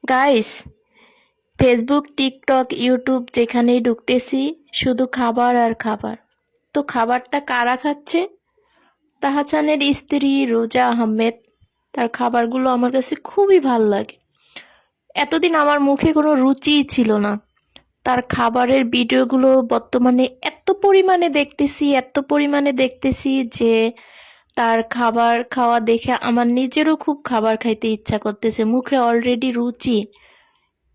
Guys, Facebook, TikTok, YouTube যেখানেই ঢুকতেছি শুধু খাবার আর খাবার। তো খাবারটা কারা খাচ্ছে? তাহসানের স্ত্রী রোজা আহমেদ। তার খাবারগুলো আমার কাছে খুবই ভালো লাগে। এতদিন আমার মুখে কোনো রুচিই ছিল না। তার খাবারের ভিডিওগুলো বর্তমানে এত পরিমাণে দেখতেছি যে তার খাবার খাওয়া দেখে আমার নিজেরও খুব খাবার খাইতে ইচ্ছা করতেছে। মুখে অলরেডি রুচি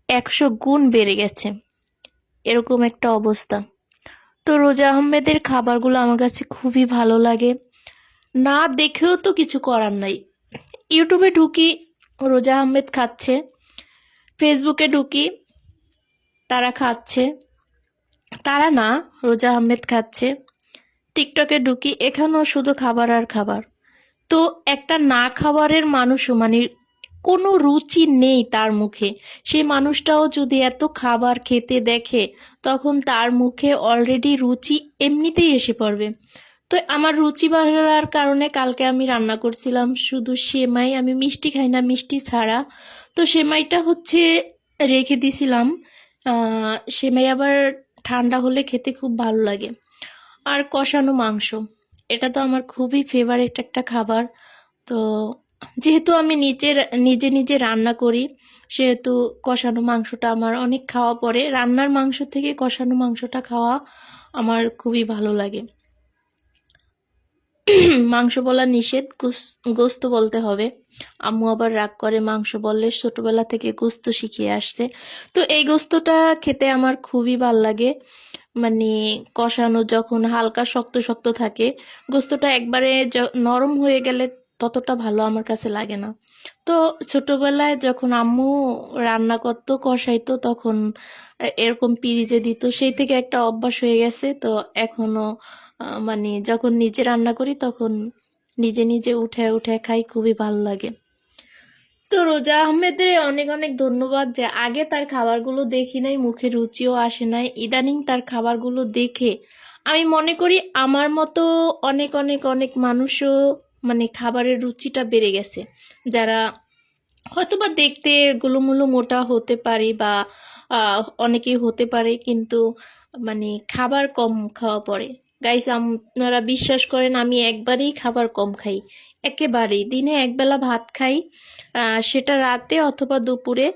100 গুণ বেড়ে গেছে, এরকম একটা অবস্থা। তো রোজা আহমেদের খাবারগুলো আমার কাছে খুবই ভালো লাগে। না দেখেও তো কিছু করার নাই। ইউটিউবে ঢুকি, রোজা আহমেদ খাচ্ছে। ফেসবুকে ঢুকি, তারা খাচ্ছে। তারা না, রোজা আহমেদ খাচ্ছে। টিকটকে ঢুকি, এখানেও শুধু খাবার আর খাবার। তো একটা না খাবারের মানুষও মানে কোনো রুচি নেই তার মুখে, সেই মানুষটাও যদি এত খাবার খেতে দেখে তখন তার মুখে অলরেডি রুচি এমনিতেই এসে পড়বে। তো আমার রুচি বাড়ার কারণে কালকে আমি রান্না করছিলাম শুধু সেমাই। আমি মিষ্টি খাই না, মিষ্টি ছাড়া। তো সেমাইটা হচ্ছে রেখে দিছিলাম। সেমাই আবার ঠান্ডা হলে খেতে খুব ভালো লাগে। আর কষানো মাংস, এটা তো আমার খুবই ফেভারিট একটা খাবার। তো যেহেতু আমি নিজে নিজে রান্না করি, সেহেতু কষানো মাংসটা আমার অনেক খাওয়া পড়ে। রান্নার মাংস থেকে কষানো মাংসটা খাওয়া আমার খুবই ভালো লাগে। মাংস বলা নিষেধ, গোস্ত বলতে হবে। আম্মু আবার রাগ করে মাংস বললে, ছোটবেলা থেকে গোস্ত শিখিয়ে আসছে। তো এই গোস্তটা খেতে আমার খুবই ভাল লাগে। মানে কষানো যখন হালকা শক্ত শক্ত থাকে, গোস্তটা একবারে নরম হয়ে গেলে ততটা ভালো আমার কাছে লাগে না। তো ছোটবেলায় যখন আম্মু রান্না করতো, কষাইতো, তখন এরকম পিরিজে দিত, সেই থেকে একটা অভ্যাস হয়ে গেছে। তো এখনো মানে যখন নিজে রান্না করি তখন নিজে নিজে উঠে উঠে খাই, খুবই ভালো লাগে। তো রোজা আহমেদের অনেক অনেক ধন্যবাদ যে আগে তার খাবারগুলো দেখি নাই, মুখে রুচিও আসে নাই। ইদানিং তার খাবারগুলো দেখে আমি মনে করি আমার মতো অনেক অনেক অনেক মানুষও মানে খাবারের রুচিটা বেড়ে গেছে, যারা হয়তোবা দেখতে গোলুমোলু মোটা হতে পারে বা অনেকেই হতে পারে, কিন্তু মানে খাবার কম খাওয়া পড়ে। গাইস, আপনারা বিশ্বাস করেন আমি একবারেই খাবার কম খাই, একেবারেই। দিনে একবেলা ভাত খাই, সেটা রাতে অথবা দুপুরে।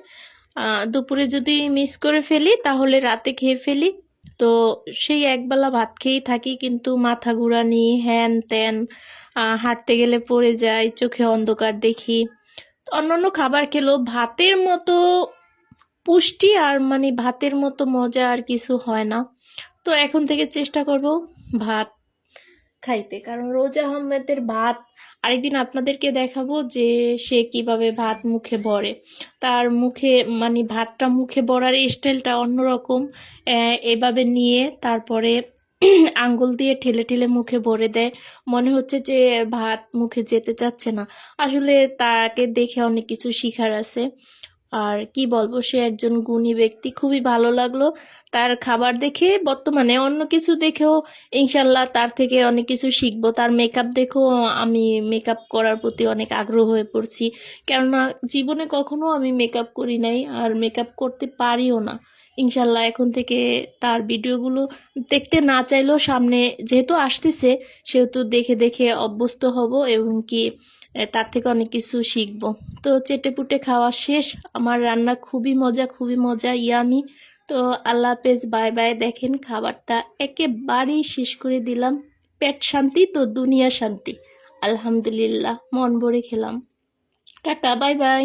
দুপুরে যদি মিস করে ফেলি তাহলে রাতে খেয়ে ফেলি। তো সেই একবেলা ভাত খেয়েই থাকি, কিন্তু মাথা ঘুরানি, হ্যান ত্যান, হাঁটতে গেলে পড়ে যাই, চোখে অন্ধকার দেখি। অন্যান্য খাবার খেলেও ভাতের মতো পুষ্টি আর মানে ভাতের মতো মজা আর কিছু হয় না। তো এখন থেকে চেষ্টা করব ভাত খাইতে, কারণ রোজা আহমেদের ভাত আরেকদিন আপনাদেরকে দেখাবো যে সে কিভাবে ভাত মুখে ভরে। তার মুখে মানে ভাতটা মুখে ভরার স্টাইলটা অন্যরকম। এভাবে নিয়ে তারপরে আঙ্গুল দিয়ে ঠেলে ঠেলে মুখে ভরে দেয়, মনে হচ্ছে যে ভাত মুখে যেতে চাচ্ছে না। আসলে তাকে দেখে অনেক কিছু শিখার আছে। আর কি বলবো, সে একজন গুণী ব্যক্তি, খুবই ভালো লাগলো তার খাবার দেখে। বর্তমানে অন্য কিছু দেখেও ইনশাল্লাহ তার থেকে অনেক কিছু শিখবো। তার মেকআপ দেখেও আমি মেকআপ করার প্রতি অনেক আগ্রহ হয়ে পড়ছি, কেননা জীবনে কখনো আমি মেকআপ করি নাই আর মেকআপ করতে পারিও না। ইনশাল্লাহ এখন থেকে তার ভিডিওগুলো দেখতে না চাইলেও সামনে যেহেতু আসতেছে, সেহেতু দেখে দেখে অভ্যস্ত হব এবং কি তার থেকে অনেক কিছু শিখবো। তো চেটেপুটে খাওয়া শেষ, আমার রান্না খুবই মজা, খুবই মজা, ইয়ামি। তো আল্লাহ হাফেজ, বাই বাই। দেখেন খাবারটা একেবারেই শেষ করে দিলাম। পেট শান্তি তো দুনিয়া শান্তি, আলহামদুলিল্লাহ, মন ভরে খেলাম। Tata, bye bye.